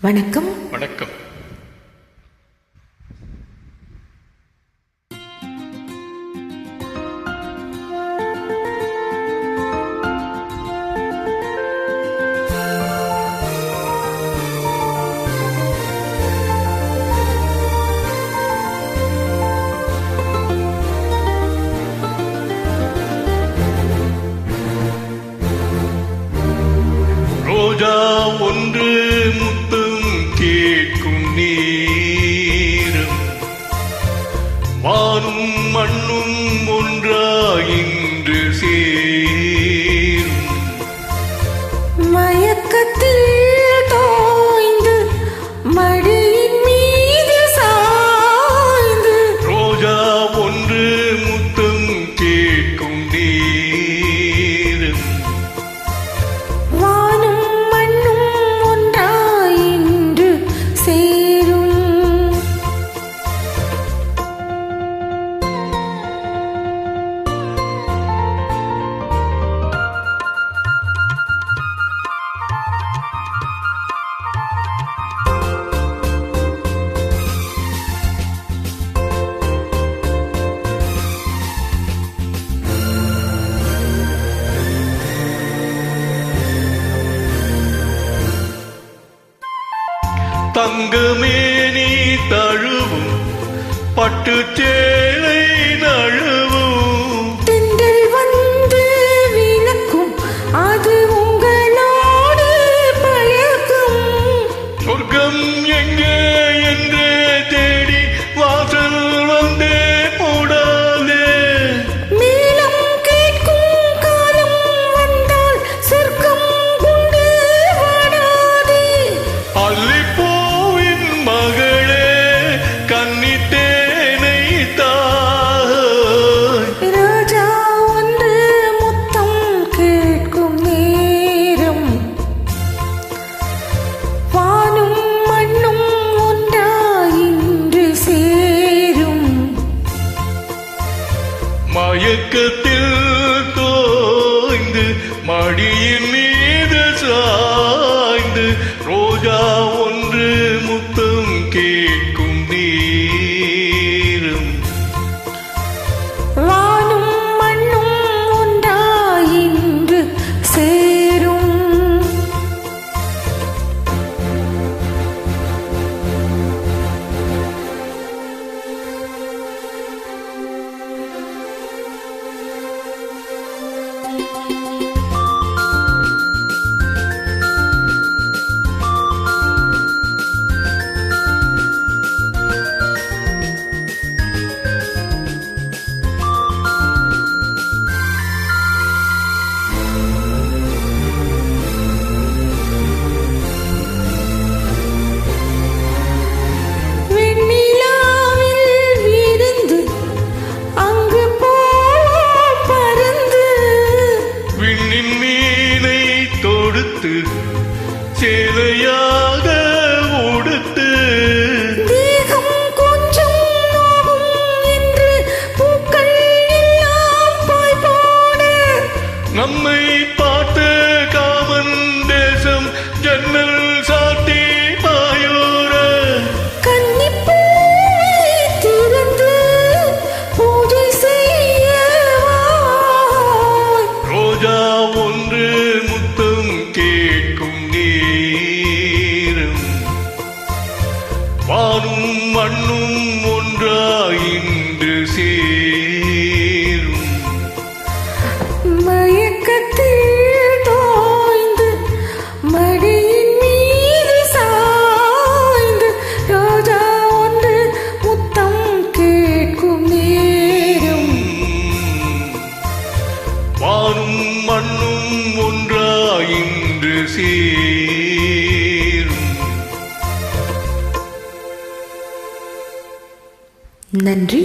வணக்கம். வணக்கம். ரோஜா ஒன்று முத்தம் கேட்கும் நேரம், வானும் மண்ணும் ஒன்றாயின்று சேரும். மயக்கத்தில் தோய்ந்து மடியின் மீது சாய்ந்து, ரோஜா ஒன்று முத்தம் கேட்கும் நேரம், வானும் மண்ணும் ஒன்றாயின்று சேரும். தங்கமே நீ தழுவும் பட்டுச் சேலை நழுவும், தென்றல் வந்து விளக்கும் அது உங்களோடு பழகும். சொர்க்கம் எங்கே என்று தேடி வாசல் வந்தே போடாதே. மேலம் கேட்கும் காலம் வந்தால் சொர்க்கம் கொண்டு வாடாதே. அல்லிப்பூவின் மகளே கன்னித்தேனை தாய், ரோஜா ஒன்று முத்தம் கேட்கும் நேரம், வானும் மண்ணும் ஒன்றாயின்று சேரும். மயக்கத்தில் தோய்ந்து மடியின் மீது சாய்ந்து, ரோஜா ஒன்று முத்தம் கேட்கும் நேரம், வானும் மண்ணும் ஒன்றாயின்று சேரும். வெண்ணிலாவில் விருந்து அங்கு போவோம் பறந்து, விண்ணின் மீனை தொடுத்து சேலையாக உடுத்து, தேகம் கொஞ்சம் நோகும் என்று பூக்கள் எல்லாம் பாய் போட, நம்மை பார்த்து காமன் தேசம் ஜன்னல் சாத்தி பாயோர, கன்னிப்பூவை திறந்து பூஜை செய்ய வாய். ரோஜா ஒன்று முத்தம் கேட்கும் நேரம், வானும் மண்ணும் ஒன்றாயின்று சேரும். மயக்கத்தில் தோய்ந்து மடியின் மீது சாய்ந்து, ரோஜா ஒன்று முத்தம் கேட்கும் நேரம், வானும் மண்ணும் ஒன்றாயின்று சேரும். நன்றி.